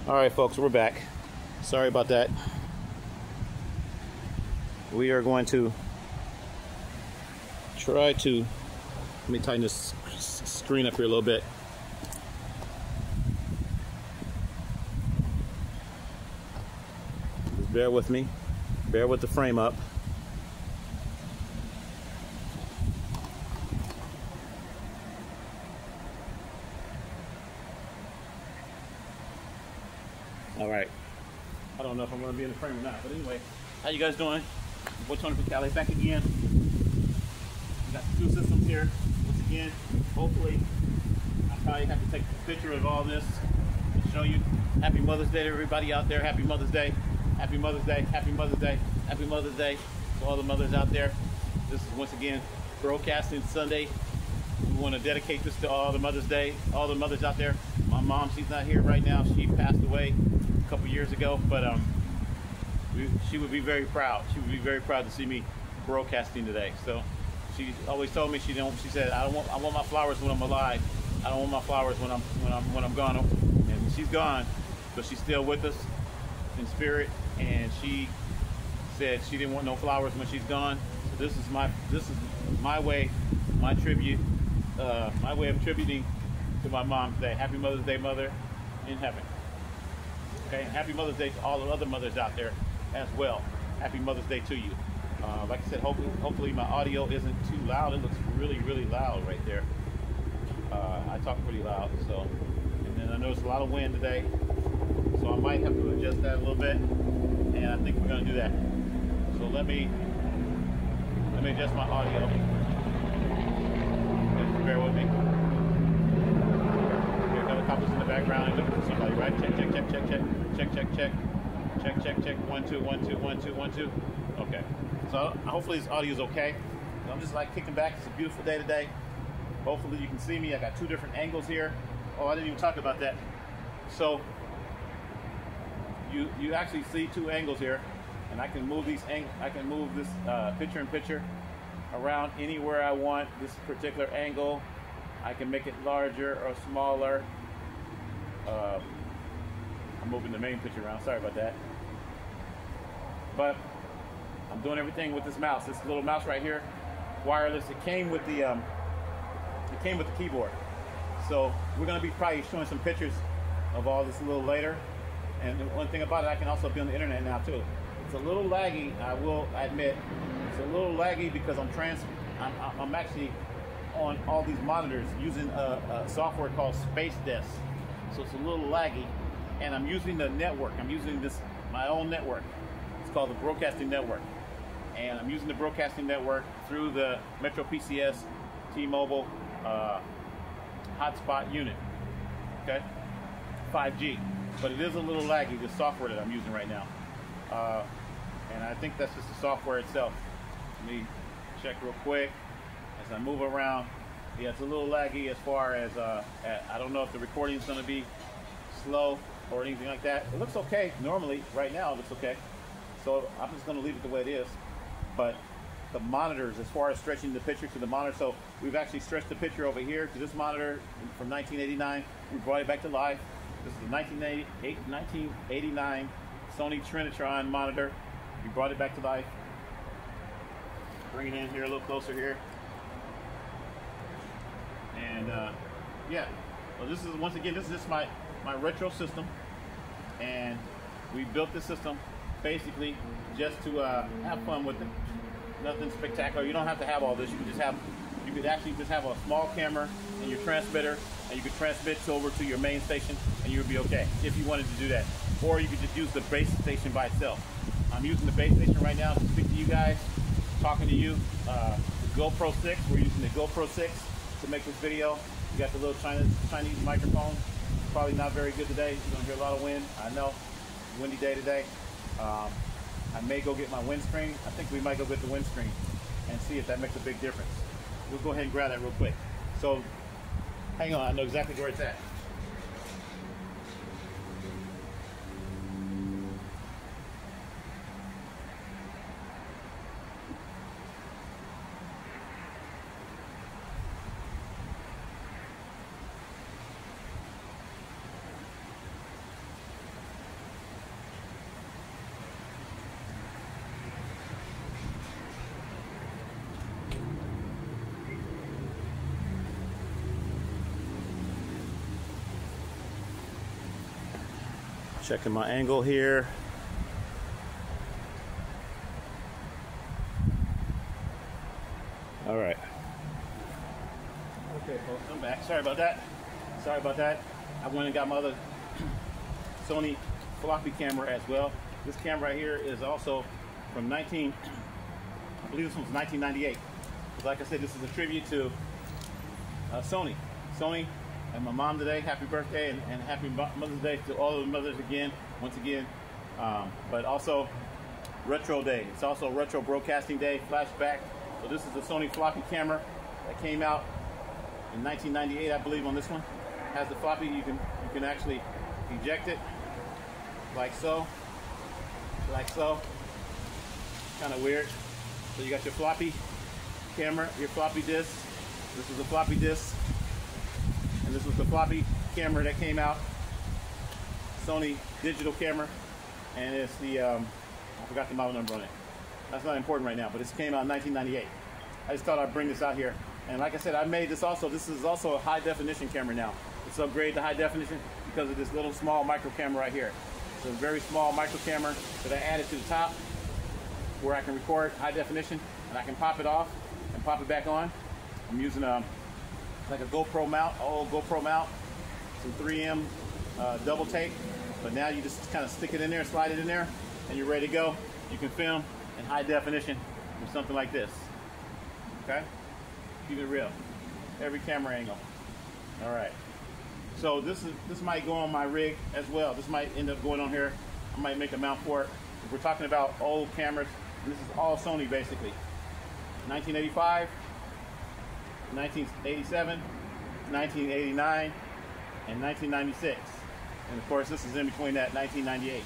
All right, folks, we're back. Sorry about that. We are going to try to, let me tighten this screen up here a little bit. Just bear with me. Bear with the frame up. All right. I don't know if I'm going to be in the frame or not, but anyway, how you guys doing? Boy Tony from Cali back again. We got the two systems here. Once again, hopefully, I probably have to take a picture of all this and show you. Happy Mother's Day to everybody out there. Happy Mother's Day. Happy Mother's Day. Happy Mother's Day. Happy Mother's Day to all the mothers out there. This is once again broadcasting Sunday. We want to dedicate this to all the Mother's Day, all the mothers out there. My mom, she's not here right now. She passed away a couple years ago, but she would be very proud. She would be very proud to see me broadcasting today. So she always told me she said I want my flowers when I'm alive. I don't want my flowers when I'm gone. And she's gone, but she's still with us in spirit. And she said she didn't want no flowers when she's gone. So this is my way, my tribute, my way of tributing to my mom today. Happy Mother's Day, Mother in heaven. Okay, and happy Mother's Day to all the other mothers out there as well. Happy Mother's Day to you. Like I said, hopefully my audio isn't too loud. It looks really, really loud right there. I talk pretty loud, so. And then I noticed a lot of wind today, so I might have to adjust that a little bit. And I think we're gonna do that. So let me adjust my audio. Just bear with me. Couples in the background and looking for somebody, right? Check. 1 2 1 2 1 2 1 2. Okay. So hopefully this audio is okay. So I'm just like kicking back. It's a beautiful day today. Hopefully you can see me. I got two different angles here. Oh, I didn't even talk about that. So you actually see two angles here, and I can move these I can move this picture-in-picture around anywhere I want. This particular angle, I can make it larger or smaller. I'm moving the main picture around. Sorry about that. But I'm doing everything with this mouse. This little mouse right here, wireless. It came with the keyboard. So we're going to be probably showing some pictures of all this a little later. And one thing about it, I can also be on the internet now too. It's a little laggy, I will admit. It's a little laggy because I'm actually on all these monitors using a software called Space Desk. So it's a little laggy, and I'm using the network. I'm using my own network. It's called the Broadcasting Network, and I'm using the Broadcasting Network through the Metro PCS T-Mobile hotspot unit. Okay, 5G, but it is a little laggy, the software that I'm using right now, and I think that's just the software itself. Let me check real quick as I move around. Yeah, it's a little laggy as far as, I don't know if the recording is going to be slow or anything like that. It looks okay normally. Right now it looks okay. So I'm just going to leave it the way it is. But the monitors, as far as stretching the picture to the monitor, so we've actually stretched the picture over here to this monitor from 1989. We brought it back to life. This is a 1989 Sony Trinitron monitor. We brought it back to life. Bring it in here a little closer here. And yeah, well, this is once again, this is just my retro system, and we built this system basically just to have fun with it. Nothing spectacular. You don't have to have all this. You could actually just have a small camera and your transmitter, and you could transmit over to your main station, and you would be okay if you wanted to do that. Or you could just use the base station by itself. I'm using the base station right now to speak to you guys, talking to you. The GoPro 6. We're using the GoPro 6. To make this video. You got the little Chinese microphone. It's probably not very good today. You're gonna hear a lot of wind. I know, windy day today. I may go get my windscreen. I think we might go get the windscreen and see if that makes a big difference. We'll go ahead and grab that real quick. So, hang on, I know exactly where it's at. Checking my angle here. All right. Okay, folks, I'm back. Sorry about that. Sorry about that. I went and got my other Sony floppy camera as well. This camera right here is also from I believe this one's 1998. But like I said, this is a tribute to Sony. Sony and my mom today. Happy birthday and happy Mother's Day to all of the mothers again, once again. But also Retro Day. It's also Retro Broadcasting Day, flashback. So this is the Sony floppy camera that came out in 1998, I believe, on this one. It has the floppy. You can actually eject it like so, kind of weird. So you got your floppy camera, your floppy disk. This is a floppy disk, and this was the floppy camera that came out. Sony digital camera, and it's the I forgot the model number on it. That's not important right now, but this came out in 1998. I just thought I'd bring this out here. And like I said, I made this also. This is also a high definition camera now. It's upgraded to high definition because of this little small micro camera right here. It's a very small micro camera that I added to the top where I can record high definition, and I can pop it off and pop it back on. I'm using like a GoPro mount, old GoPro mount, some 3M double tape. But now you just kind of stick it in there, slide it in there, and you're ready to go. You can film in high definition with something like this. Okay? Keep it real. Every camera angle. All right. So this might go on my rig as well. This might end up going on here. I might make a mount for it. If we're talking about old cameras, this is all Sony basically. 1985, 1987, 1989, and 1996. And of course, this is in between that, 1998.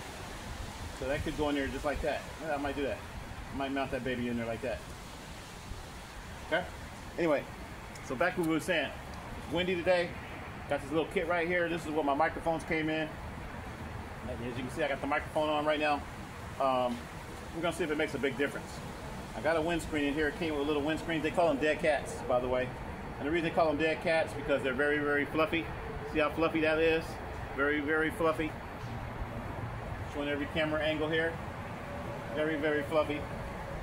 So that could go in there just like that. Yeah, I might do that. I might mount that baby in there like that. Okay? Anyway, so back to what we were saying. It's windy today. Got this little kit right here. This is where my microphones came in. As you can see, I got the microphone on right now. We're gonna see if it makes a big difference. I got a windscreen in here. It came with a little windscreen. They call them dead cats, by the way. And the reason they call them dead cats is because they're very, very fluffy. See how fluffy that is? Very, very fluffy. Showing every camera angle here. Very, very fluffy.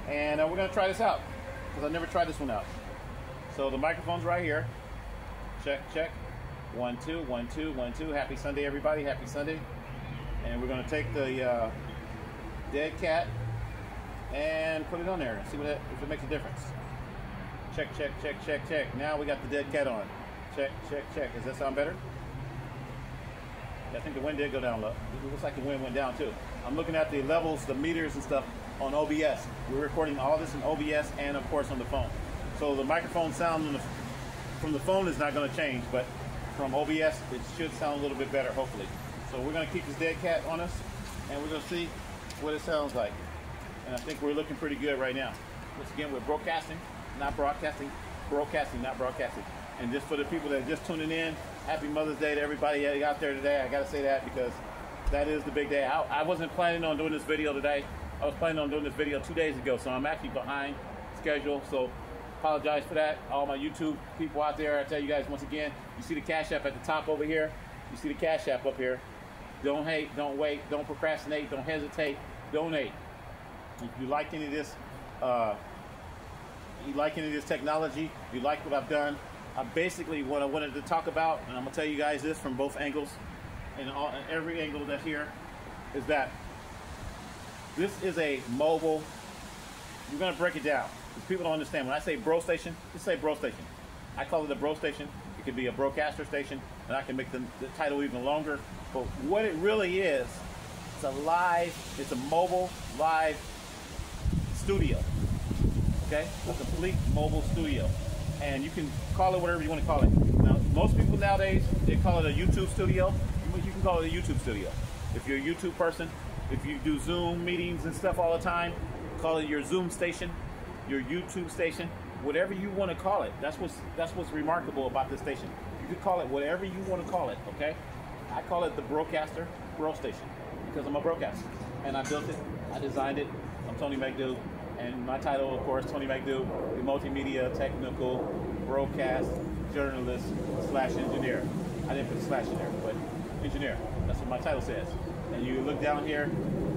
And we're gonna try this out because I never tried this one out. So the microphone's right here. Check, check. 1, 2, 1, 2, 1, 2. Happy Sunday, everybody. Happy Sunday. And we're gonna take the dead cat and put it on there and see if it makes a difference. Check, check, check, check, check. Now we got the dead cat on. Check, check, check. Does that sound better? Yeah, I think the wind did go down low. It looks like the wind went down too. I'm looking at the levels, the meters and stuff on OBS. We're recording all this in OBS and of course on the phone. So the microphone sound from the phone is not going to change, but from OBS it should sound a little bit better, hopefully. So we're going to keep this dead cat on us and we're going to see what it sounds like. And I think we're looking pretty good right now. Once again, we're broadcasting, not broadcasting. Broadcasting, not broadcasting. And just for the people that are just tuning in, happy Mother's Day to everybody out there today. I got to say that because that is the big day. I wasn't planning on doing this video today. I was planning on doing this video 2 days ago, so I'm actually behind schedule. So apologize for that. All my YouTube people out there, I tell you guys once again, you see the Cash App at the top over here. You see the Cash App up here. Don't hate, don't wait, don't procrastinate, don't hesitate, donate. If you like any of this, technology, if you like what I've done, basically what I wanted to talk about, and I'm gonna tell you guys this from both angles, and every angle that's here, is that this is a mobile. We're gonna break it down because people don't understand. When I say bro station, just say bro station. I call it a bro station. It could be a broadcaster station, and I can make the title even longer. But what it really is, it's a mobile live studio. Okay, a complete mobile studio, and you can call it whatever you want to call it. Now, most people nowadays, they call it a YouTube studio. You can call it a YouTube studio. If you're a YouTube person, if you do Zoom meetings and stuff all the time, call it your Zoom station, your YouTube station, whatever you want to call it. That's what's remarkable about this station. You can call it whatever you want to call it. Okay, I call it the Broadcaster Bro Station because I'm a broadcaster, and I built it, I designed it. I'm Tony McDough. And my title, of course, Tony McDough, the multimedia, technical, broadcast, journalist / engineer. I didn't put a slash in there, but engineer. That's what my title says. And you look down here,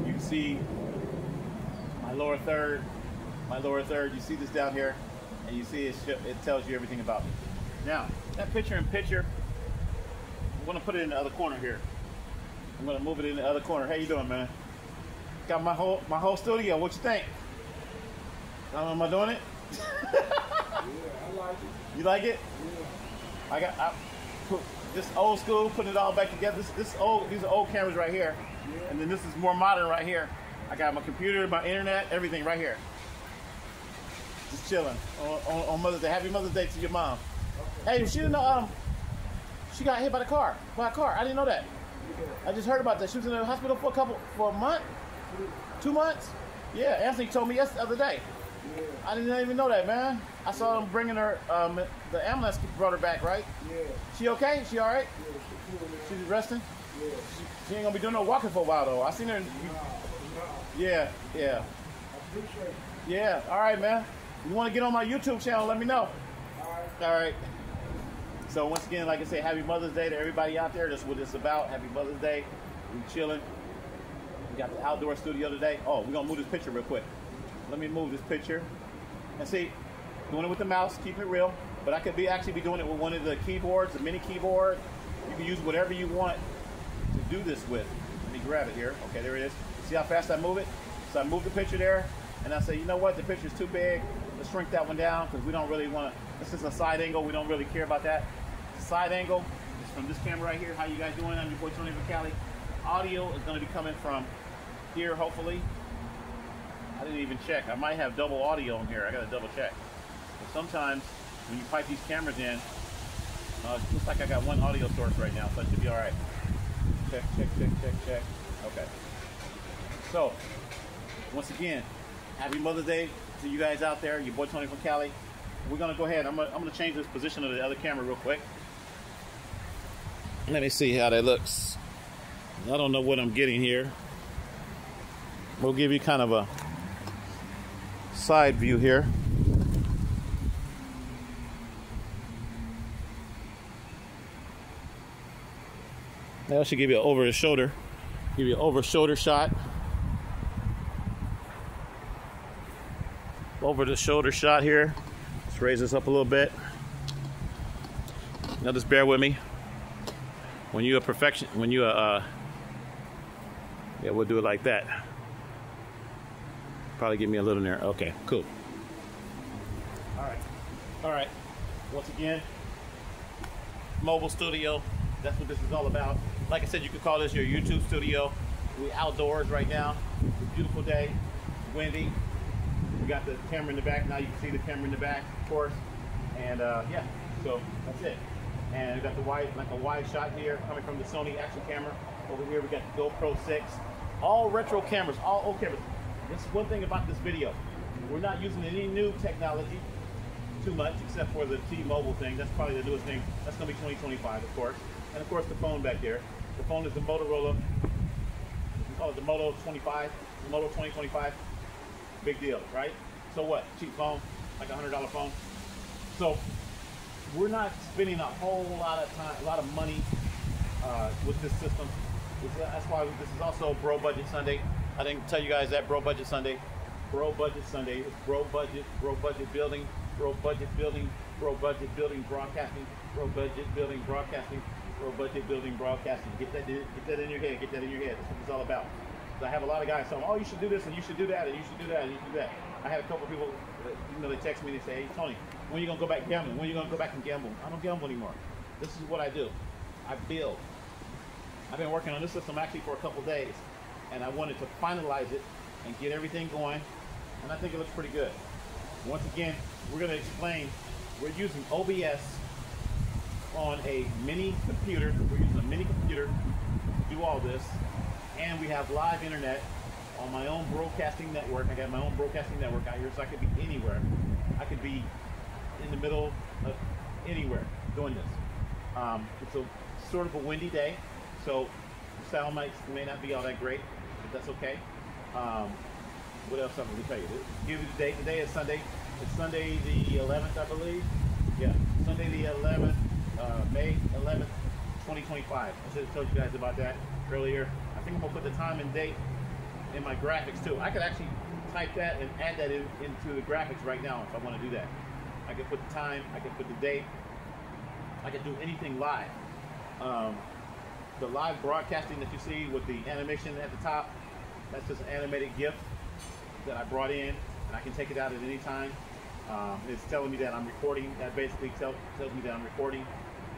you can see my lower third. My lower third, you see this down here, and you see it tells you everything about me. Now, that picture-in-picture, I'm gonna put it in the other corner here. I'm gonna move it in the other corner. How you doing, man? Got my whole studio. What you think? Am I doing it? Yeah, I like it. You like it? Yeah. I put this old school, putting it all back together. These are old cameras right here, Yeah. and then this is more modern right here. I got my computer, my internet, everything right here. Just chilling on Mother's Day. Happy Mother's Day to your mom. Okay. Hey, she didn't know she got hit by a car. I didn't know that. Yeah. I just heard about that. She was in the hospital for a month, 2 months. Yeah, Anthony told me the other day. Yeah. I didn't even know that, man. I saw them bringing her. The ambulance brought her back, right? Yeah. She okay? She all right? Yeah, she's cool, man. She's resting. Yeah. She ain't gonna be doing no walking for a while though. I seen her. Nah. Yeah. I appreciate it. Yeah. All right, man. You want to get on my YouTube channel? Let me know. All right. So once again, like I say, happy Mother's Day to everybody out there. That's what it's about. Happy Mother's Day. We chilling. We got the outdoor studio today. Oh, we're gonna move this picture real quick. Let me move this picture. And see, doing it with the mouse, keep it real. But I could actually be doing it with one of the keyboards, the mini keyboard. You can use whatever you want to do this with. Let me grab it here. Okay, there it is. See how fast I move it? So I move the picture there, and I say, you know what? The picture's too big. Let's shrink that one down because we don't really want to. This is a side angle. We don't really care about that. Side angle is from this camera right here. How you guys doing? I'm your boy Tony Vicali. Audio is going to be coming from here, hopefully. I didn't even check. I might have double audio in here. I got to double check. But sometimes when you pipe these cameras in, it looks like I got one audio source right now, so it should be all right. Check. Okay. So, once again, happy Mother's Day to you guys out there. Your boy Tony from Cali. We're gonna go ahead. I'm gonna change this position of the other camera real quick. Let me see how that looks. I don't know what I'm getting here. We'll give you kind of a side view here. That should give you an over the shoulder. Give you an over shoulder shot. Over the shoulder shot here. Let's raise this up a little bit. Now just bear with me. When you're yeah, we'll do it like that. Probably give me a little near. Okay, cool. All right. Once again, mobile studio. That's what this is all about. Like I said, you could call this your YouTube studio. We're outdoors right now. It's a beautiful day. It's windy. We got the camera in the back. Now you can see the camera in the back, of course. And yeah, so that's it. And we got the wide shot here coming from the Sony action camera. Over here we got the GoPro 6. All retro cameras, all old cameras. This is one thing about this video. We're not using any new technology too much, except for the T-Mobile thing. That's probably the newest thing. That's gonna be 2025, of course. And of course the phone back there. The phone is the Motorola. We call it the Moto 25, the Moto 2025. Big deal, right? So what? Cheap phone, like a $100 phone. So we're not spending a whole lot of time, a lot of money with this system. That's why this is also Bro Budget Sunday. I didn't tell you guys that Bro Budget Sunday. Bro Budget Sunday. It's Bro Budget Building, Bro Budget Building, Bro Budget Building Broadcasting, Bro Budget Building Broadcasting, Bro Budget Building Broadcasting. Get that in your head. Get that in your head. That's what it's all about. I have a lot of guys telling me, oh, you should do this and you should do that and you should do that and you should do that. I had a couple of people, they text me and they say, hey, Tony, when are you going to go back gambling? When are you going to go back and gamble? I don't gamble anymore. This is what I do. I build. I've been working on this system actually for a couple of days, and I wanted to finalize it and get everything going, and I think it looks pretty good. Once again, we're going to explain, we're using OBS on a mini computer. We're using a mini computer to do all this. And we have live internet on my own broadcasting network. I got my own broadcasting network out here, so I could be anywhere. I could be in the middle of anywhere doing this. It's a sort of a windy day, so the sound may not be all that great, but that's okay. What else I'm going to tell you? Give you the date. Today is Sunday. It's Sunday the 11th, I believe. Yeah, Sunday the 11th, May 11th, 2025. I should have told you guys about that earlier. I think I'm gonna put the time and date in my graphics too. I could actually type that and add that into the graphics right now if I want to do that. I could put the time, I could put the date, I could do anything live. The live broadcasting that you see with the animation at the top, that's just an animated GIF that I brought in, and I can take it out at any time. It's telling me that I'm recording. That basically tells me that I'm recording.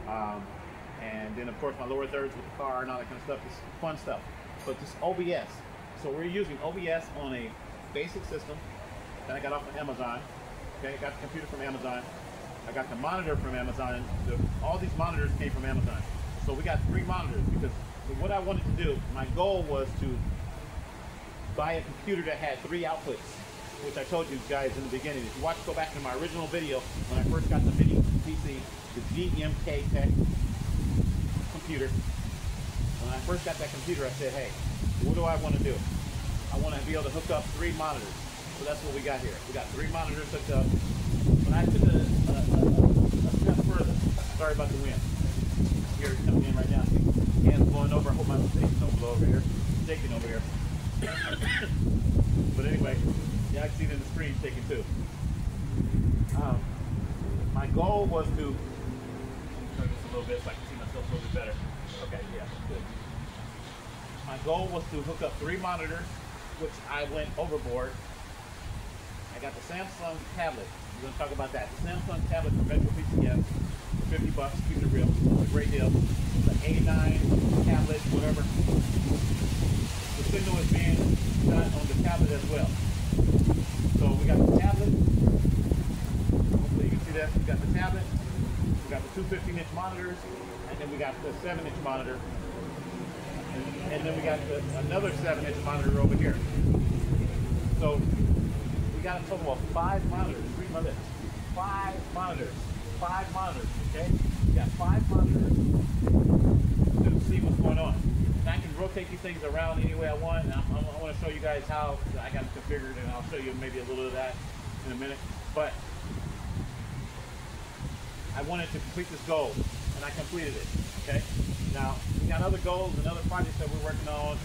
And then of course my lower thirds with the car and all that kind of stuff is fun stuff. But this OBS. So we're using OBS on a basic system that I got off of Amazon. Okay, I got the computer from Amazon. I got the monitor from Amazon. All these monitors came from Amazon. So we got 3 monitors because what I wanted to do, my goal was to buy a computer that had 3 outputs, which I told you guys in the beginning. If you go back to my original video when I first got the mini PC, the GMK Tech computer. When I first got that computer, I said, hey, what do I want to do? I want to be able to hook up 3 monitors. So that's what we got here. We got 3 monitors hooked up. But I took a step further. Sorry about the wind. Here it's coming in right now. Hands blowing over. I hope my mistakes don't blow over here. Shaking over here. But anyway, yeah, I can see it in the screen shaking too. My goal was to turn this a little bit so I can see myself a little bit better. Okay, yeah, good. My goal was to hook up 3 monitors, which I went overboard. I got the Samsung tablet. We're going to talk about that. The Samsung tablet from Metro PCS for 50 bucks. Keep it real. It's a great deal. The A9 tablet, whatever. The signal is being done on the tablet as well. So we got the tablet. Hopefully you can see that. We got the tablet. We got the 2 15-inch monitors, and then we got the 7-inch monitor. And then we got another 7-inch monitor over here. So we got a total of 5 monitors. 3 monitors. 5 monitors. 5 monitors, okay? We got 5 monitors to see what's going on. And I can rotate these things around any way I want. And I want to show you guys how I got it configured, and I'll show you maybe a little of that in a minute. But I wanted to complete this goal, and I completed it, okay? Now, we got other goals and other projects that we're working on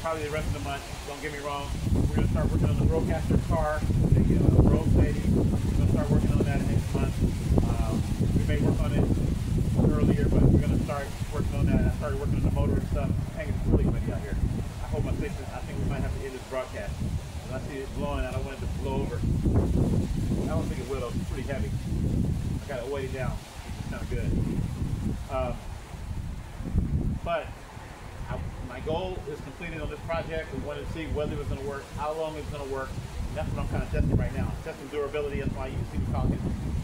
probably the rest of the month. Don't get me wrong. We're going to start working on the Roadcaster car, the Road Lady. We're going to start working on that next month. We may work on it earlier, but we're going to start working on that. I started working on the motor and stuff. Dang, it's really windy out here. I hope my station, I think we might have to end this broadcast. When I see it blowing, I don't want it to blow over. I don't think it will, though. It's pretty heavy. I got to weigh it down. It's kind of good. But my goal is completed on this project. We wanted to see whether it was going to work, how long it was going to work. And that's what I'm kind of testing right now. Testing durability. That's why you can see me talking.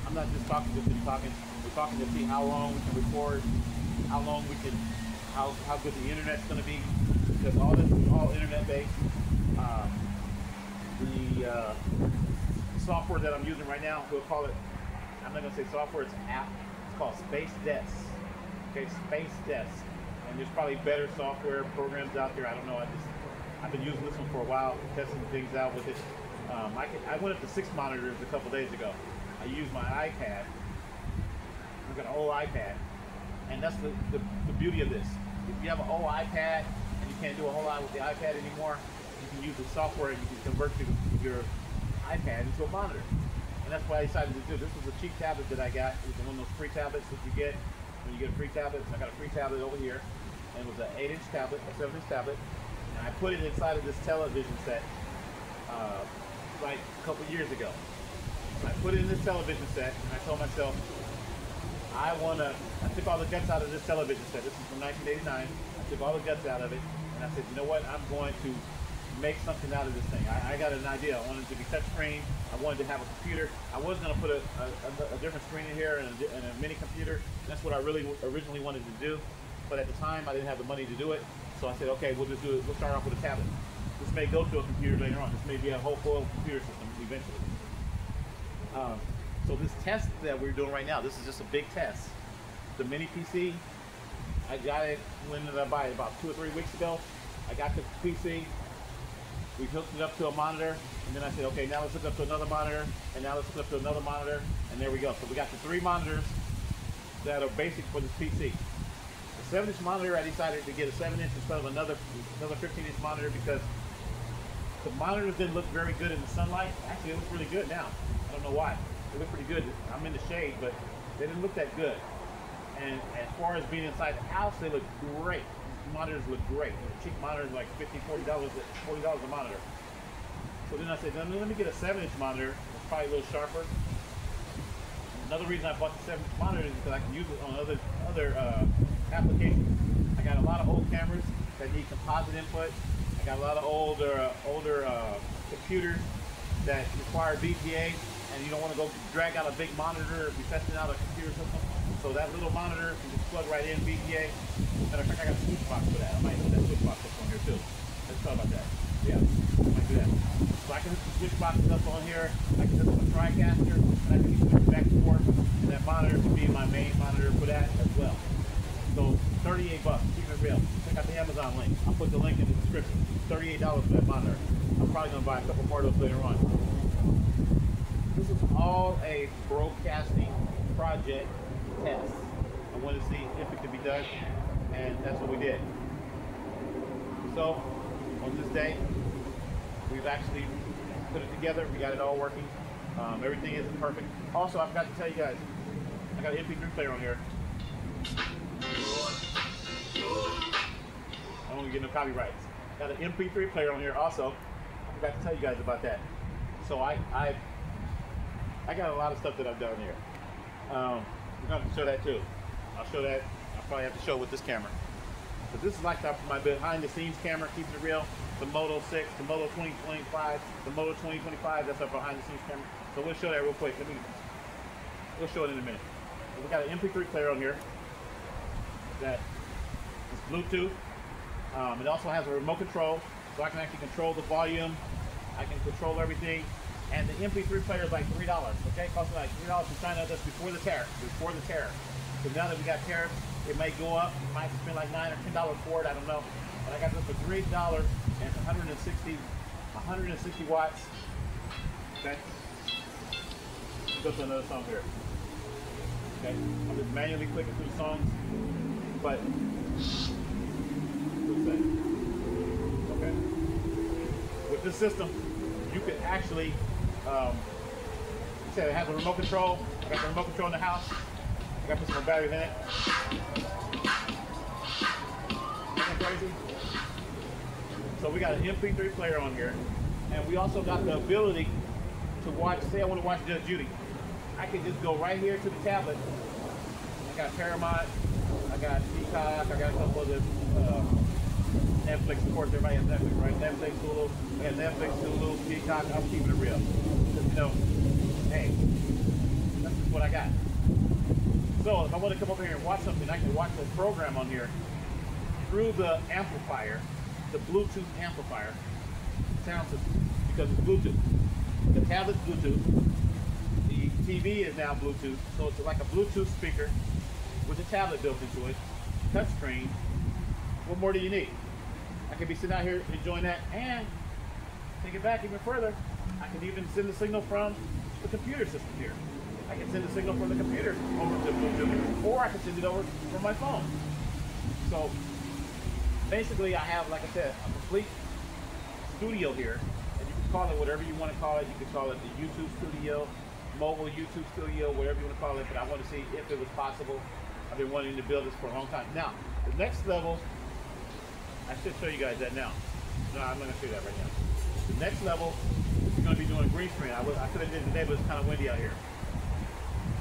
I'm not just talking just to be talking. We're talking to see how long we can record, how long we can, how good the internet's going to be, because all this is all internet based. The software that I'm using right now, we'll call it, I'm not going to say software, it's an app. It's called Space Desk. Okay, Space Desk. And there's probably better software programs out there. I don't know. I've been using this one for a while, testing things out with it. I went up to 6 monitors a couple days ago. I used my iPad. I've got an old iPad, and that's the beauty of this. If you have an old iPad and you can't do a whole lot with the iPad anymore, you can use the software and you can convert your iPad into a monitor. And that's what I decided to do. This was a cheap tablet that I got. It was one of those free tablets that you get when you get a free tablet. I got a free tablet over here, and it was an 8-inch tablet, a 7-inch tablet, and I put it inside of this television set like a couple years ago. I put it in this television set, and I told myself, I took all the guts out of this television set. This is from 1989. I took all the guts out of it, and I said, you know what? I'm going to make something out of this thing. I got an idea. I wanted it to be touchscreen. I wanted to have a computer. I was going to put a different screen in here and a mini computer. That's what I really originally wanted to do. But at the time, I didn't have the money to do it. So I said, okay, we'll just do it. We'll start off with a tablet. This may go to a computer later on. This may be a whole full computer system eventually. So this test that we're doing right now, this is just a big test. The mini PC, I got it, when did I buy it? About 2 or 3 weeks ago. I got the PC. We hooked it up to a monitor, and then I said, okay, now let's hook up to another monitor, and now let's hook up to another monitor, and there we go. So we got the 3 monitors that are basic for this PC. 7-inch monitor, I decided to get a 7-inch instead of another 15-inch monitor because the monitors didn't look very good in the sunlight. Actually, it looks really good now. I don't know why. They look pretty good. I'm in the shade, but they didn't look that good. And as far as being inside the house, they look great. These monitors look great. Cheap monitors like $50, $40 a monitor. So then I said, let me get a 7-inch monitor. It's probably a little sharper. Another reason I bought the 7-inch monitor is because I can use it on other applications. I got a lot of old cameras that need composite input. I got a lot of older computers that require VGA, and you don't want to go drag out a big monitor if you're testing out a computer system. So that little monitor can just plug right in VGA. Matter of fact, I got a switch box for that. I might put that switch box up on here too. Let's talk about that. Yeah, I might do that. So I can hook the switch boxes up on here. I can hook up a TriCaster, and I can switch back and forth. And that monitor can be my main monitor for that as well. So $38, keep it real. Check out the Amazon link. I'll put the link in the description. $38 for that monitor. I'm probably gonna buy a couple more of those later on. This is all a broadcasting project test. I wanted to see if it could be done, and that's what we did. So on this day, we've actually put it together. We got it all working. Everything isn't perfect. Also, I forgot to tell you guys, I got an MP3 player on here. I don't want to get no copyrights. Got an MP3 player on here also. I forgot to tell you guys about that. So I got a lot of stuff that I've done here. We're going to have to show that too. I'll show that. I'll probably have to show it with this camera. But this is like my behind the scenes camera, keeping it real. The Moto 6, the Moto 2025, the Moto 2025, that's our behind the scenes camera. So we'll show that real quick. We'll show it in a minute. So we got an MP3 player on here that is Bluetooth. It also has a remote control, so I can actually control the volume. I can control everything. And the MP3 player is like $3, okay? It costs me like $3 from China. That's before the tariff. So now that we got tariffs, it may go up. You might spend like $9 or $10 for it. I don't know. But I got this for $3 and it's 160 watts. Okay. Let's go to another song here. Okay. I'm just manually clicking through the songs, but okay. With this system, you could actually. It has a remote control. I got the remote control in the house. I got to put some batteries in it. Isn't that crazy? So we got an MP3 player on here, and we also got the ability to watch. Say I want to watch Judge Judy, I can just go right here to the tablet. I got Paramount, I got Peacock, I got a couple of the Netflix. Of course, everybody has Netflix, right? Netflix, Hulu. I got Netflix, Hulu, Peacock. I'm keeping it real. Because, you know, hey, that's just what I got. So if I want to come over here and watch something, I can watch the program on here through the amplifier, the Bluetooth amplifier sound system, because it's Bluetooth. The tablet's Bluetooth. The TV is now Bluetooth, so it's like a Bluetooth speaker with a tablet built into it, touchscreen. What more do you need? I could be sitting out here enjoying that, and take it back even further. I can even send the signal from the computer system here. I can send the signal from the computer over to Bluetooth, or I can send it over from my phone. So basically, I have, like I said, a complete studio here, and you can call it whatever you want to call it. You can call it the YouTube studio, mobile YouTube studio, whatever you want to call it. But I want to see if it was possible. I've been wanting to build this for a long time. Now, the next level. I should show you guys that now. No, I'm going to show you that right now. The next level, we're going to be doing green screen. I could have did it today, but it's kind of windy out here.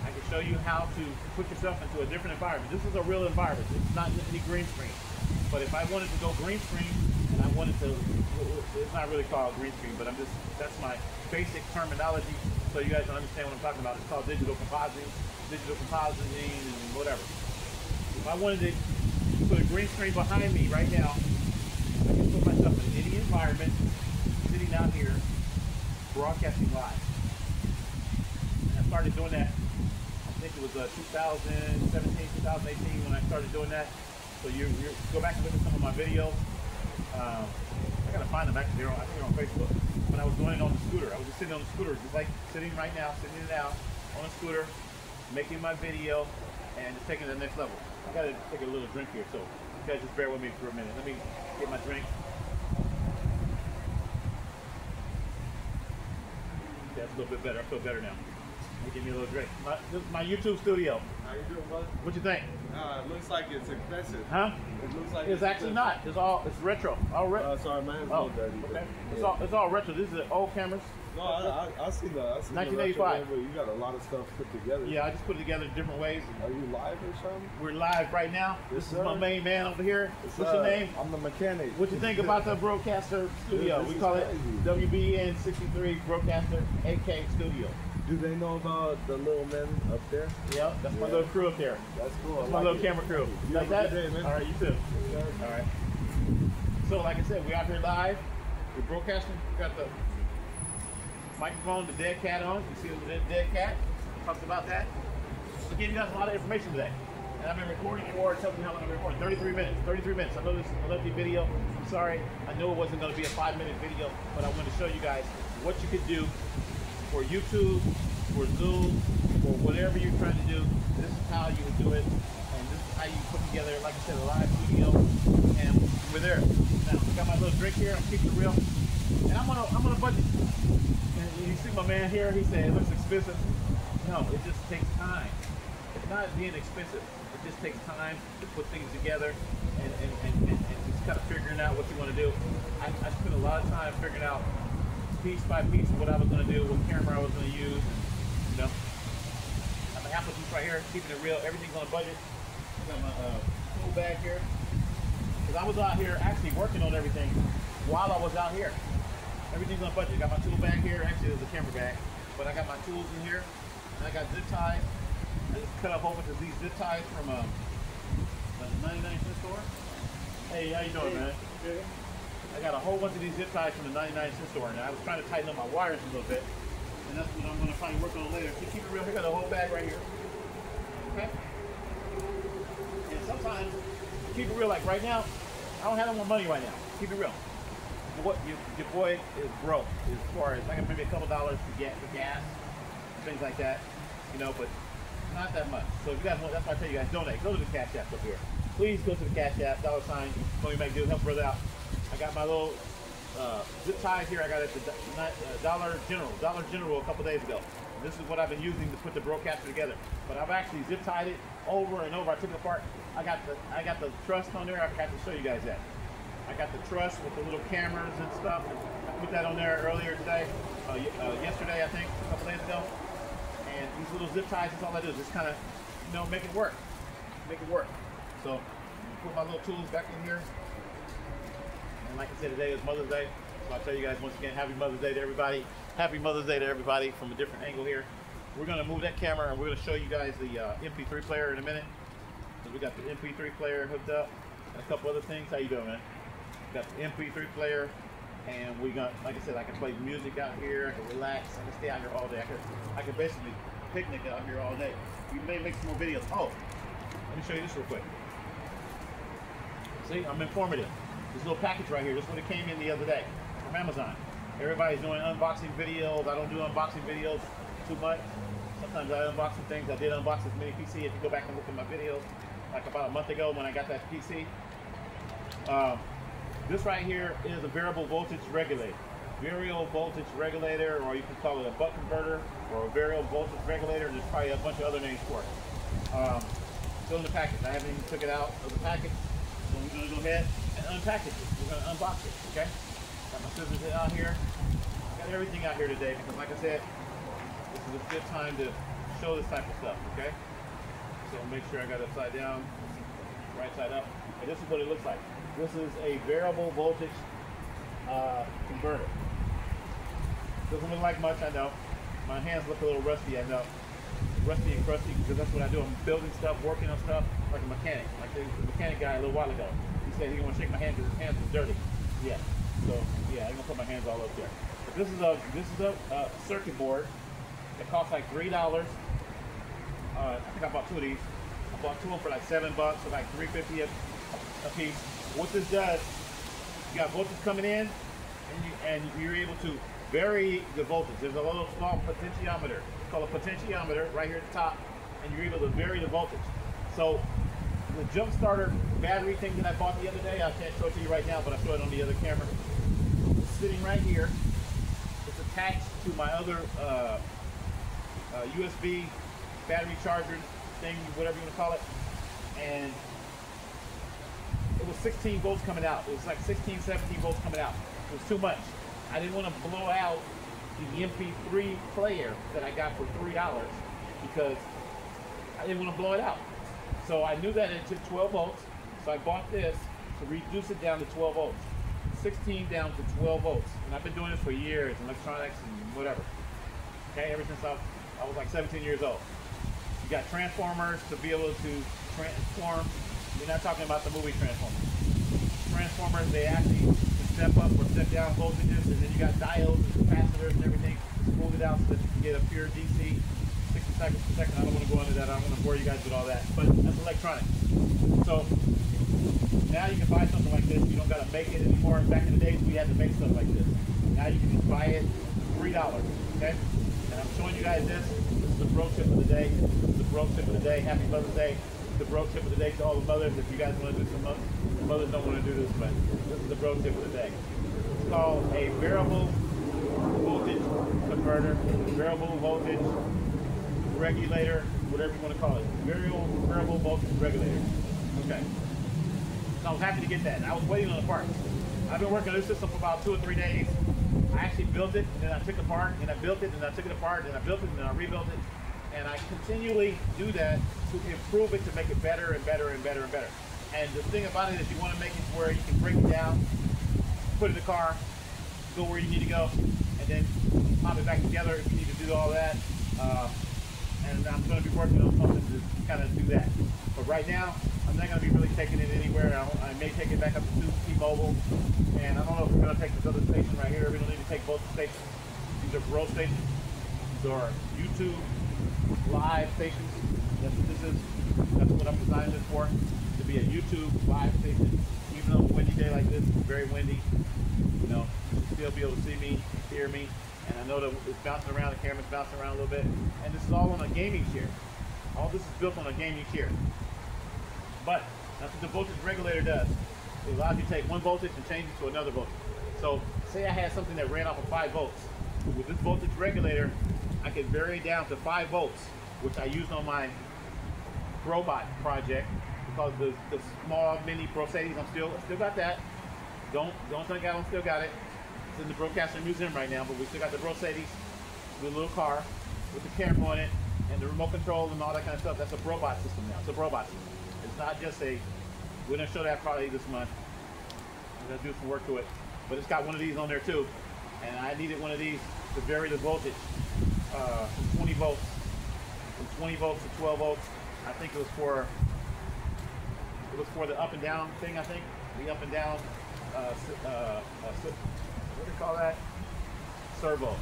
I can show you how to put yourself into a different environment. This is a real environment. It's not any green screen. But if I wanted to go green screen, and I wanted to, it's not really called green screen, but that's my basic terminology, so you guys can understand what I'm talking about. It's called digital compositing, and whatever. If I wanted to put a green screen behind me right now, I can put myself in any environment, sitting out here, broadcasting live. And I started doing that, I think it was 2017, 2018 when I started doing that. So you go back and look at some of my videos. I gotta find them actually. I think they're on Facebook. When I was doing it on the scooter, I was just sitting on the scooter, just like sitting right now, sitting it out on a scooter, making my video, and just taking it to the next level. I gotta take a little drink here, so you guys just bear with me for a minute. Let me get my drink. That's a little bit better. I feel better now. Let me give me a little drink. This is my YouTube studio. How you doing, brother? What you think? It looks like it's expensive. Huh? It looks like It's actually not. It's retro. All retro. Sorry, my hand's a Oh, little dirty. okay. Yeah. It's all retro. These are old cameras. No, I see the. I see 1985. The retro, you got a lot of stuff put together. Yeah, I just put it together in different ways. Are you live or something? We're live right now. Yes, This is my sir. main man over here. What's your name? I'm the mechanic. What you think about the Broadcaster Studio? Dude, We this call is it crazy. WBN 63 Broadcaster AK Studio. Do they know about the little men up there? Yep, that's my Yeah. little crew up there. That's cool. That's my little camera crew. You Like have a that? good day, man. All right, you too. All right. So, like I said, we out here live. We're broadcasting. We got the microphone, the dead cat on. You see the dead cat? Talked about that. We're giving you guys a lot of information today. And I've been recording for, tell me how long I've been recording. 33 minutes. 33 minutes. I know this is a lengthy video. I'm sorry. I know it wasn't going to be a 5-minute video, but I wanted to show you guys what you could do for YouTube, for Zoom, for whatever you're trying to do. This is how you would do it, and this is how you put together, like I said, a live studio. And we're there. Now, I got my little drink here. I'm keeping it real, and I'm on a budget. And you see my man here. He said it looks expensive. No, it just takes time. It's not being expensive. It just takes time to put things together and just kind of figuring out what you want to do. I spent a lot of time figuring out piece by piece what I was going to do, what camera I was going to use. You know, I have my Apple Juice right here, keeping it real. Everything's on a budget. I got my tool bag here. Because I was out here actually working on everything while I was out here. Everything's on a budget. Got my tool bag here. Actually, there's a camera bag. But I got my tools in here. And I got zip ties. I just cut a whole bunch of these zip ties from the 99-cent store. Hey, how you doing, man? Good. I got a whole bunch of these zip ties from the 99-cent store, and I was trying to tighten up my wires a little bit, and that's what I'm going to probably work on later. Keep it real. Here, got a whole bag right here. Okay. And sometimes, keep it real. Like right now, I don't have no more money right now. Keep it real. What your boy is broke as far as I can maybe a couple dollars to get the gas, things like that, you know, but not that much. So if you guys want, that's why I tell you guys donate. Go to the Cash App up here. Please go to the Cash App, $, Tony McDo, help brother out. I got my little zip ties here. I got it at the Dollar General a couple days ago. And this is what I've been using to put the broadcaster together. But I've actually zip tied it over and over. I took it apart. I got the truss on there. I forgot to show you guys that. I got the truss with the little cameras and stuff. I put that on there earlier today, yesterday I think, a couple days ago. And these little zip ties, that's all I do, just kind of, you know, make it work. Make it work. So, put my little tools back in here. And like I said, today is Mother's Day. So I'll tell you guys once again, Happy Mother's Day to everybody. Happy Mother's Day to everybody from a different angle here. We're going to move that camera and we're going to show you guys the MP3 player in a minute. So we got the MP3 player hooked up and a couple other things. How you doing, man? Got the MP3 player, and we got, like I said, I can play music out here. I can relax. I can stay out here all day. I can basically picnic out here all day. We may make some more videos. Oh, let me show you this real quick. See, I'm informative. This little package right here. This is what it came in the other day from Amazon. Everybody's doing unboxing videos. I don't do unboxing videos too much. Sometimes I unbox some things. I did unbox this mini PC. If you go back and look at my videos, like about a month ago when I got that PC. This right here is a variable voltage regulator. Variable voltage regulator, or you can call it a buck converter, or a variable voltage regulator. There's probably a bunch of other names for it. Still in the package. I haven't even took it out of the package. So we're going to go ahead and unpackage it. We're going to unbox it, okay? Got my scissors out here. Got everything out here today because, like I said, this is a good time to show this type of stuff, okay? So make sure I got it upside down, right side up. And this is what it looks like. This is a variable voltage converter. Doesn't look like much, I know. My hands look a little rusty, I know. Rusty and crusty, because that's what I do. I'm building stuff, working on stuff like a mechanic. Like the mechanic guy a little while ago. He said he didn't want to shake my hand because his hands was dirty. Yeah. So yeah, I'm gonna put my hands all up there. But this is a circuit board that costs like $3. I think I bought two of these. I bought two of them for like $7, so like $3.50 a piece. What this does, you got voltage coming in, and you're able to vary the voltage. There's a little small potentiometer. It's called a potentiometer right here at the top, and you're able to vary the voltage. So the jump starter battery thing that I bought the other day, I can't show it to you right now, but I'll show it on the other camera. It's sitting right here. It's attached to my other USB battery charger thing, whatever you want to call it. And it was 16 volts coming out. It was like 16, 17 volts coming out. It was too much. I didn't want to blow out the MP3 player that I got for $3 because I didn't want to blow it out. So I knew that it took 12 volts. So I bought this to reduce it down to 12 volts. 16 down to 12 volts. And I've been doing this for years, electronics and whatever. Okay, ever since I was like 17 years old. You got transformers to be able to transform. We're not talking about the movie Transformers. Transformers, they actually step up or step down voltages, and then you got diodes and capacitors and everything to smooth it out so that you can get a pure DC, 60 cycles per second. I don't want to go into that. I don't want to bore you guys with all that, but that's electronics. So now you can buy something like this. You don't got to make it anymore. Back in the days, we had to make stuff like this. Now you can just buy it for $3, okay? And I'm showing you guys this. This is the bro tip of the day. This is the bro tip of the day. Happy Mother's Day. The bro tip of the day to all the mothers. If you guys want to do some mothers, the mothers don't want to do this, but this is the bro tip of the day. It's called a variable voltage converter, variable voltage regulator, whatever you want to call it. Variable voltage regulator. Okay. So I was happy to get that. I was waiting on the parts. I've been working on this system for about 2 or 3 days. I actually built it, and then I took it apart, and I built it, and I took it apart, and I built it, and I rebuilt it. And I continually do that to improve it, to make it better and better and better and better. And the thing about it is you want to make it where you can break it down, put it in the car, go where you need to go, and then pop it back together if you need to do all that. And I'm going to be working on something to kind of do that. But right now, I'm not going to be really taking it anywhere. I may take it back up to T-Mobile. And I don't know if we're going to take this other station right here. We don't need to take both the stations. These are Bro stations. These are YouTube live stations. That's what this is. That's what I'm designing this for. To be a YouTube live station. Even on a windy day like this, it's very windy. You know, you'll still be able to see me, hear me. And I know that it's bouncing around, the camera's bouncing around a little bit. And this is all on a gaming chair. All this is built on a gaming chair. But that's what the voltage regulator does. It allows you to take one voltage and change it to another voltage. So say I had something that ran off of 5 volts. With this voltage regulator, I can vary it down to 5 volts, which I used on my robot project because the small mini Brosadis, I still got that. Don't think I don't still got it. It's in the Broadcaster Museum right now, but we still got the Brosadis, the little car with the camera on it and the remote control and all that kind of stuff. That's a robot system now. It's a robot system. It's not just a, we're gonna show that probably this month. We're gonna do some work to it. But it's got one of these on there too. And I needed one of these to vary the voltage from 20 volts. From 20 volts to 12 volts. I think it was for the up and down thing, I think. The up and down, what do you call that? Servo.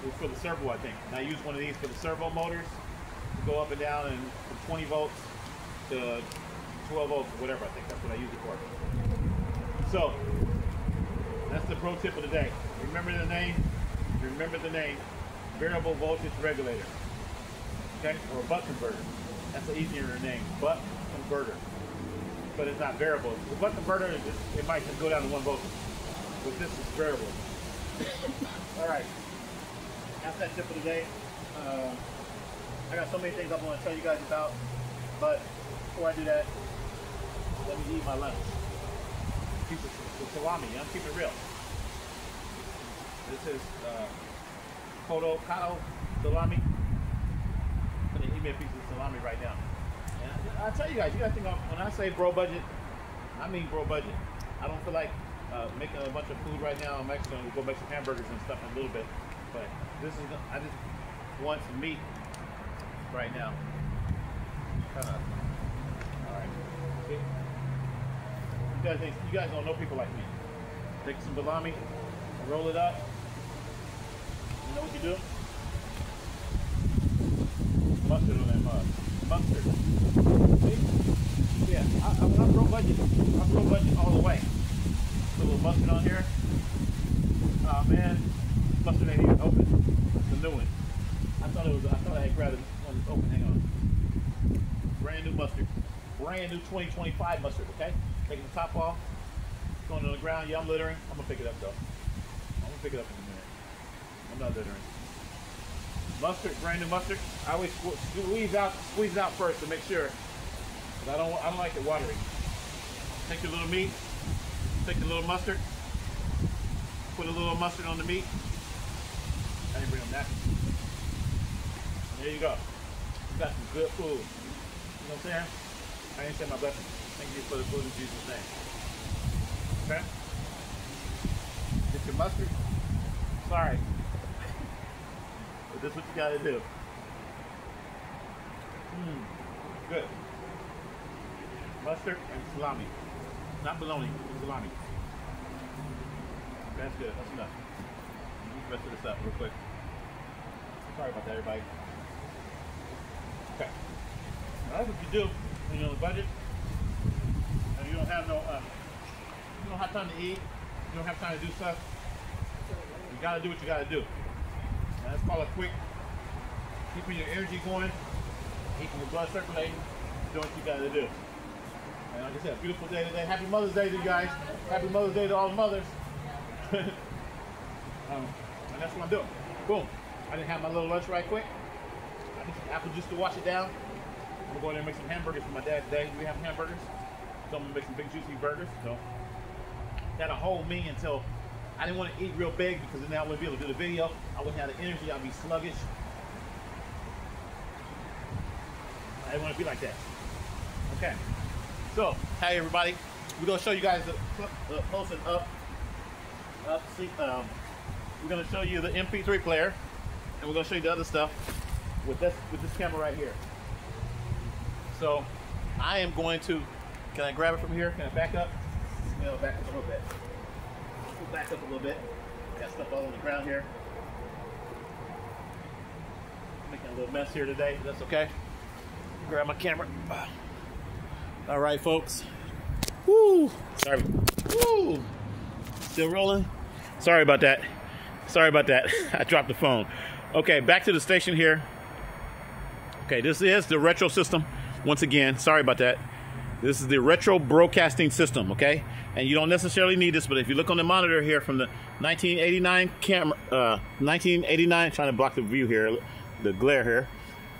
It was for the servo, I think. And I used one of these for the servo motors to go up and down and from 20 volts to 12 volts or whatever. I think that's what I use it for. So, that's the pro tip of the day. Remember the name? Remember the name. Variable voltage regulator. Okay? Or a buck converter. That's an easier name. Buck converter. But it's not variable. The buck converter, it might just go down to 1 voltage. But this is variable. Alright. That's that tip of the day. I got so many things I want to tell you guys about. But before I do that, let me eat my lunch. Piece of salami. I'm keeping it real. This is Kato salami. I'm gonna eat me a piece of salami right now. And I tell you guys, you gotta think of, when I say bro budget, I mean bro budget. I don't feel like making a bunch of food right now. I'm actually gonna go make some hamburgers and stuff in a little bit. But this is, I just want some meat right now. Kinda, all right. See? You guys don't know people like me. Take some salami, roll it up. You know what you do? Mustard on that mug. Mustard. See? Yeah, I'm bro budget. I'm bro budget all the way. Put a little mustard on here. Oh man, mustard ain't even open. It's a new one. I thought I had grabbed one that's open. Hang on. Brand new mustard. brand new 2025 mustard, okay? Taking the top off, going on the ground. Yeah, I'm littering. I'm gonna pick it up though. I'm gonna pick it up in a minute. I'm not littering. Mustard, brand new mustard. I always squeeze it out first to make sure. But I don't like it watery. Take your little meat, take the little mustard, put a little mustard on the meat. I didn't bring them that. There you go. You got some good food. You know what I'm saying? I didn't say my blessing. Thank you for the food in Jesus' name. Okay? Get your mustard. Sorry. But this is what you gotta do. Good. Mustard and salami. Not bologna, salami. That's good. That's enough. Let me the rest of this up real quick. Sorry about that, everybody. Okay. Now that's what you do when you're on a budget and you don't have you don't have time to eat, you don't have time to do stuff. You gotta do what you gotta do. And that's called a quick, keeping your energy going, keeping your blood circulating, doing what you gotta do. And like I said, beautiful day today. Happy Mother's Day to you guys. Happy Mother's Day to all the mothers. And that's what I'm doing. Boom. I didn't have my little lunch right quick. I need some apple juice to wash it down. I'm gonna go in there and make some hamburgers for my dad today. We have hamburgers. So I'm gonna make some big juicy burgers. So that'll hold me until I didn't want to eat real big because then I wouldn't be able to do the video. I wouldn't have the energy. I'd be sluggish. I didn't want to be like that. Okay. So, hey everybody. We're gonna show you guys the close and up. We're gonna show you the MP3 player, and we're gonna show you the other stuff with this camera right here. So, I am going to. Can I grab it from here? Can I back up? I'll back up a little bit. We'll back up a little bit. Got stuff all on the ground here. Making a little mess here today. That's okay. Grab my camera. All right, folks. Woo! Sorry. Woo! Still rolling? Sorry about that. Sorry about that. I dropped the phone. Okay, back to the station here. Okay, this is the retro system. Once again, sorry about that. This is the retro broadcasting system, okay? And you don't necessarily need this, but if you look on the monitor here from the 1989 camera, 1989, trying to block the view here, the glare here.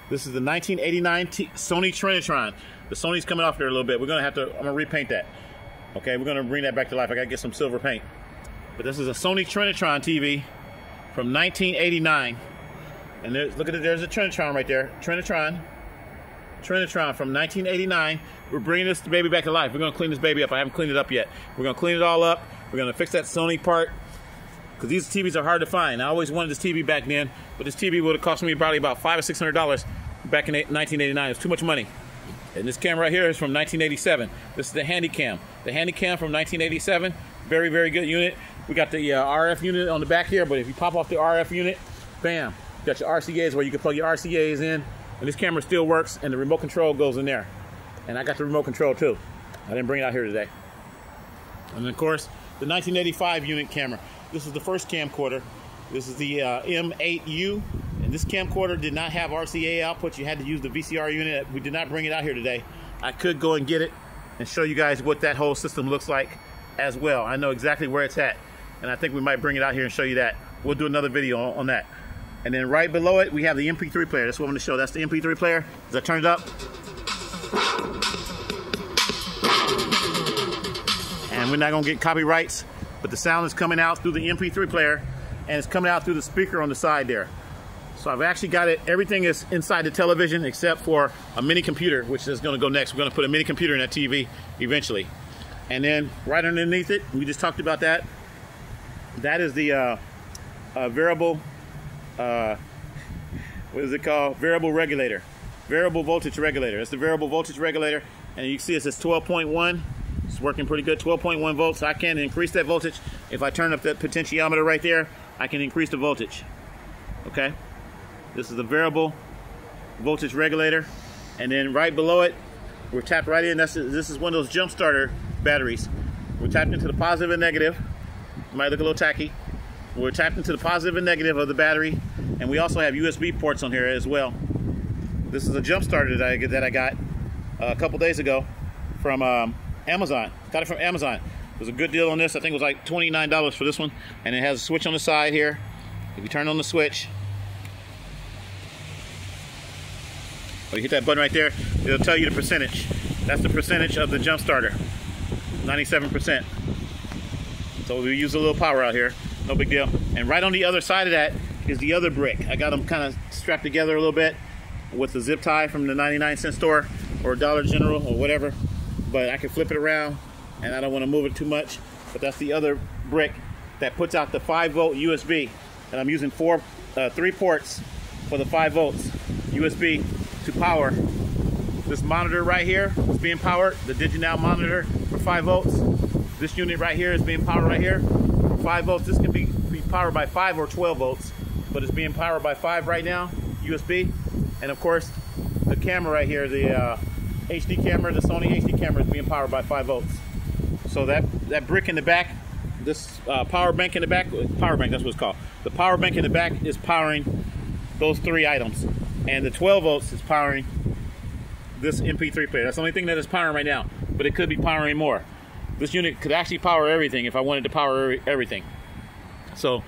This is the 1989 Sony Trinitron. The Sony's coming off there a little bit. I'm gonna repaint that. Okay, we're gonna bring that back to life. I gotta get some silver paint. But this is a Sony Trinitron TV from 1989. And look at it, there's a Trinitron right there. Trinitron from 1989. We're bringing this baby back to life. We're gonna clean this baby up. I haven't cleaned it up yet. We're gonna clean it all up. We're gonna fix that Sony part, because these TVs are hard to find. I always wanted this TV back then, but this TV would have cost me probably about $500 or $600 back in 1989. It's too much money. And this camera right here is from 1987. This is the Handycam. The Handycam from 1987. Very, very good unit. We got the RF unit on the back here, but if you pop off the RF unit, bam, you got your RCAs where you can plug your RCAs in, and this camera still works, and the remote control goes in there. And I got the remote control too. I didn't bring it out here today. And of course, the 1985 unit camera. This is the first camcorder. This is the M8U. And this camcorder did not have RCA output. You had to use the VCR unit. We did not bring it out here today. I could go and get it and show you guys what that whole system looks like as well. I know exactly where it's at. And I think we might bring it out here and show you that. We'll do another video on that. And then right below it, we have the MP3 player. That's what I'm going to show. That's the MP3 player. As I turn it up. And we're not going to get copyrights, but the sound is coming out through the MP3 player, and it's coming out through the speaker on the side there. So I've actually got it, everything is inside the television except for a mini computer, which is going to go next. We're going to put a mini computer in that TV eventually. And then right underneath it, we just talked about that. That is the variable, what is it called? Variable regulator. Variable voltage regulator. It's the variable voltage regulator. And you can see it says 12.1. It's working pretty good, 12.1 volts. I can increase that voltage. If I turn up that potentiometer right there, I can increase the voltage. Okay? This is the variable voltage regulator. And then right below it, we're tapped right in. This is one of those jump starter batteries. We're tapped into the positive and negative. It might look a little tacky. We're tapped into the positive and negative of the battery. And we also have USB ports on here as well. This is a jump starter that I got a couple days ago from Amazon. Got it from Amazon. It was a good deal on this. I think it was like $29 for this one. And it has a switch on the side here. If you turn on the switch, or you hit that button right there, it'll tell you the percentage. That's the percentage of the jump starter, 97%. So we use a little power out here, no big deal. And right on the other side of that is the other brick. I got them kind of strapped together a little bit with the zip tie from the 99-cent store or Dollar General or whatever. But I can flip it around, and I don't want to move it too much. But that's the other brick that puts out the 5-volt USB. And I'm using 3 ports for the 5 volts USB to power this monitor right here. Is being powered, the DigiNow monitor for 5 volts. This unit right here is being powered right here for 5 volts. This can be powered by 5 or 12 volts, but it's being powered by 5 right now, USB. And of course, the camera right here, the HD camera, the Sony HD camera is being powered by 5 volts. So that brick in the back, this power bank in the back, power bank, that's what it's called. The power bank in the back is powering those 3 items. And the 12 volts is powering this MP3 player. That's the only thing that is powering right now, but it could be powering more. This unit could actually power everything if I wanted to power everything. So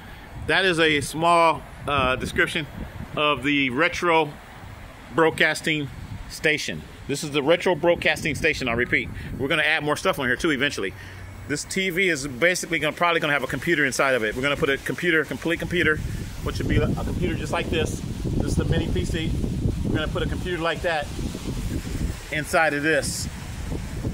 that is a small description of the Retro Broadcasting Station. This is the Retro Broadcasting Station, I'll repeat. We're gonna add more stuff on here too eventually. This TV is basically probably gonna have a computer inside of it. We're gonna put a computer, complete computer, which would be a computer just like this. This is the mini PC. We're gonna put a computer like that inside of this.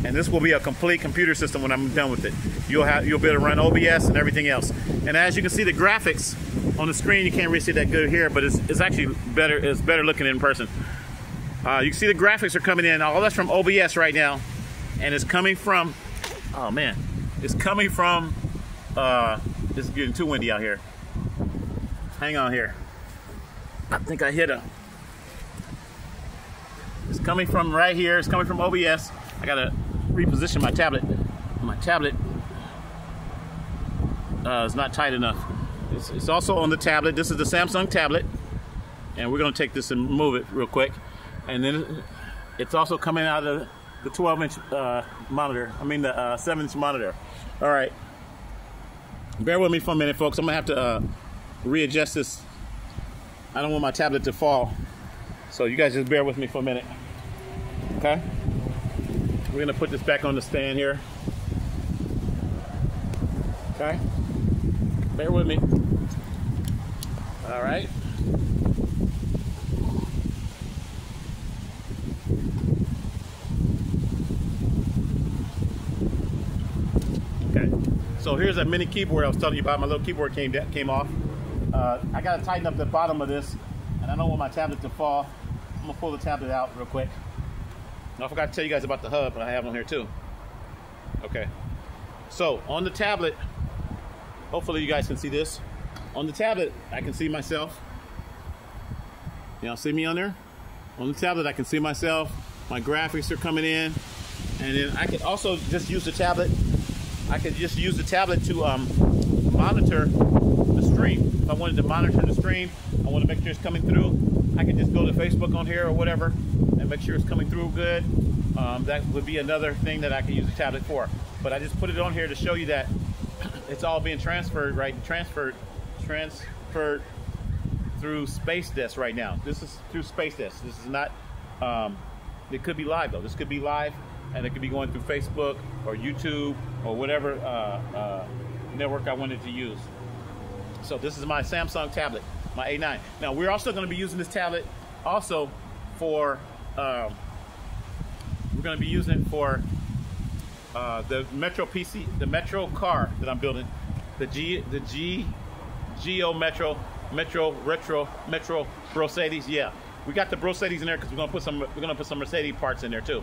And this will be a complete computer system when I'm done with it. You'll be able to run OBS and everything else. And as you can see, the graphics on the screen, you can't really see that good here, but it's actually better. It's better looking in person. You can see the graphics are coming in. All that's from OBS right now, and it's coming from. Oh man, it's coming from. It's getting too windy out here. Hang on here. I think I hit a. It's coming from right here. It's coming from OBS. I gotta reposition my tablet. My tablet is not tight enough. It's also on the tablet. This is the Samsung tablet, and we're gonna take this and move it real quick. And then it's also coming out of the 12-inch monitor. I mean the 7-inch monitor. All right. Bear with me for a minute, folks. I'm gonna have to readjust this. I don't want my tablet to fall, so you guys just bear with me for a minute. Okay. We're gonna put this back on the stand here. Okay. Bear with me. All right. Okay. So here's a mini keyboard I was telling you about. My little keyboard came off. I gotta tighten up the bottom of this, and I don't want my tablet to fall. I'm gonna pull the tablet out real quick. I forgot to tell you guys about the hub, but I have on here too. Okay. So on the tablet, hopefully you guys can see this. On the tablet, I can see myself. Y'all see me on there? On the tablet, I can see myself. My graphics are coming in. And then I could also just use the tablet. I could just use the tablet to monitor the stream. If I wanted to monitor the stream, I want to make sure it's coming through. I can just go to Facebook on here or whatever and make sure it's coming through good. That would be another thing that I can use the tablet for. But I just put it on here to show you that it's all being transferred, right? Transferred through SpaceDesk right now. This is through SpaceDesk. This is not, it could be live though. This could be live, and it could be going through Facebook or YouTube or whatever network I wanted to use. So this is my Samsung tablet, my A9. Now we're also going to be using this tablet also for, we're going to be using it for the Metro PC, the Metro car that I'm building, the Geo Metro Mercedes. Yeah, we got the Mercedes in there because we're gonna put some Mercedes parts in there too,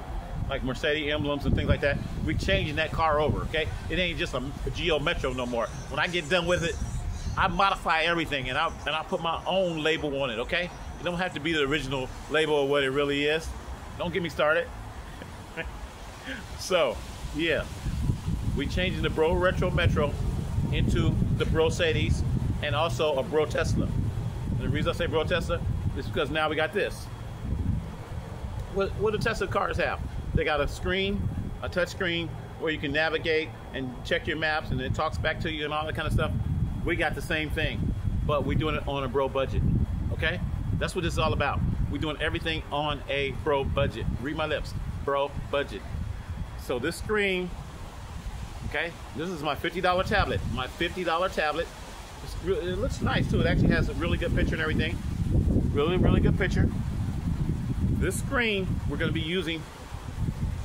like Mercedes emblems and things like that. We're changing that car over. Okay, it ain't just a Geo Metro no more. When I get done with it, I modify everything and I put my own label on it. Okay, it don't have to be the original label of what it really is. Don't get me started. So yeah, we changing the Bro Retro Metro into the Mercedes and also a Bro Tesla. And the reason I say Bro Tesla is because now we got this. What do Tesla cars have? they got a screen, a touch screen, where you can navigate and check your maps, and it talks back to you and all that kind of stuff. We got the same thing, but we're doing it on a bro budget, okay? That's what this is all about. We're doing everything on a bro budget. Read my lips, bro budget. So this screen, okay, this is my $50 tablet. My $50 tablet. It looks nice too. It actually has a really good picture and everything. Really, really good picture. This screen we're going to be using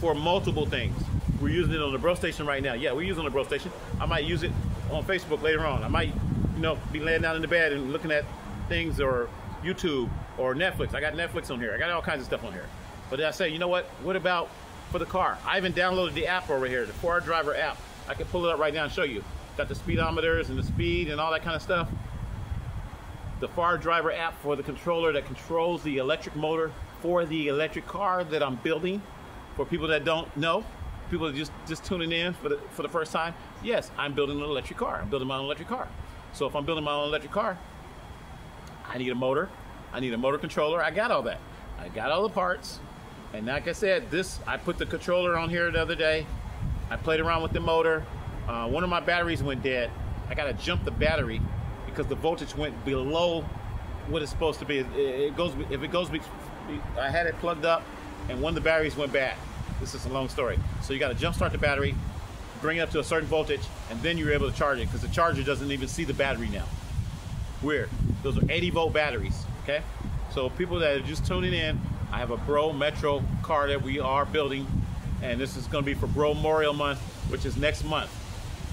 for multiple things. We're using it on the bro station right now. Yeah, we're using it on the bro station. I might use it on Facebook later on. I might, you know, be laying down in the bed and looking at things, or YouTube or Netflix. I got Netflix on here. I got all kinds of stuff on here. But then I say, you know what about for the car? I even downloaded the app over here, the 4Driver app. I can pull it up right now and show you. Got the speedometers and the speed and all that kind of stuff. The 4Driver app for the controller that controls the electric motor for the electric car that I'm building. For people that don't know, people that just tuning in for the first time, yes, I'm building an electric car. I'm building my own electric car. So if I'm building my own electric car, I need a motor. I need a motor controller. I got all that. I got all the parts. And like I said, I put the controller on here the other day. I played around with the motor. One of my batteries went dead. I got to jump the battery because the voltage went below what it's supposed to be. I had it plugged up and one of the batteries went bad. This is a long story. So you got to jump start the battery, bring it up to a certain voltage, and then you're able to charge it because the charger doesn't even see the battery now. Weird. Those are 80 volt batteries, okay? So people that are just tuning in, I have a Bro Metro car that we are building, and this is going to be for Bro Memorial Month, which is next month.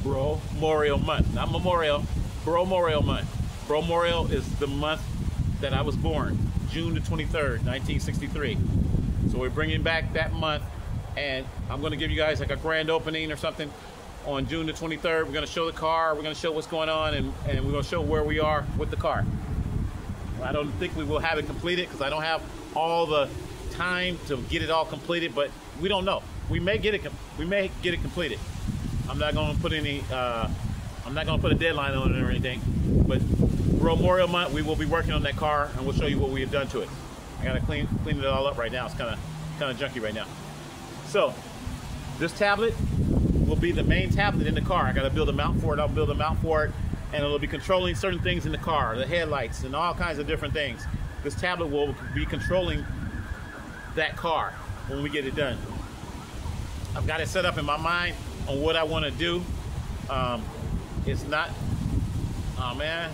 Bro Memorial Month, not Memorial, Bro Memorial Month. Bro Memorial is the month that I was born, June the 23rd, 1963. So we're bringing back that month, and I'm going to give you guys like a grand opening or something on June the 23rd. We're going to show the car, we're going to show what's going on, and we're going to show where we are with the car. I don't think we will have it completed because I don't have all the time to get it all completed, but we don't know. We may get it completed. I'm not going to put a deadline on it or anything, but Bro Memorial Month, we will be working on that car, and we'll show you what we have done to it. I got to clean it all up right now. It's kind of junky right now. So this tablet will be the main tablet in the car. I got to build a mount for it. I'll build a mount for it, and it'll be controlling certain things in the car, the headlights and all kinds of different things. This tablet will be controlling that car when we get it done. I've got it set up in my mind on what I want to do. It's not, oh man,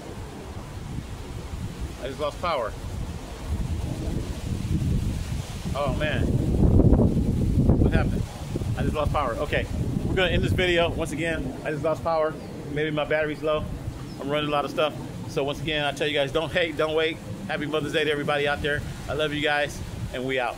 I just lost power. Oh man, what happened? I just lost power. Okay, we're gonna end this video. Once again, I just lost power. Maybe my battery's low. I'm running a lot of stuff. So once again, I tell you guys, don't hate, don't wait. Happy Mother's Day to everybody out there. I love you guys, and we out.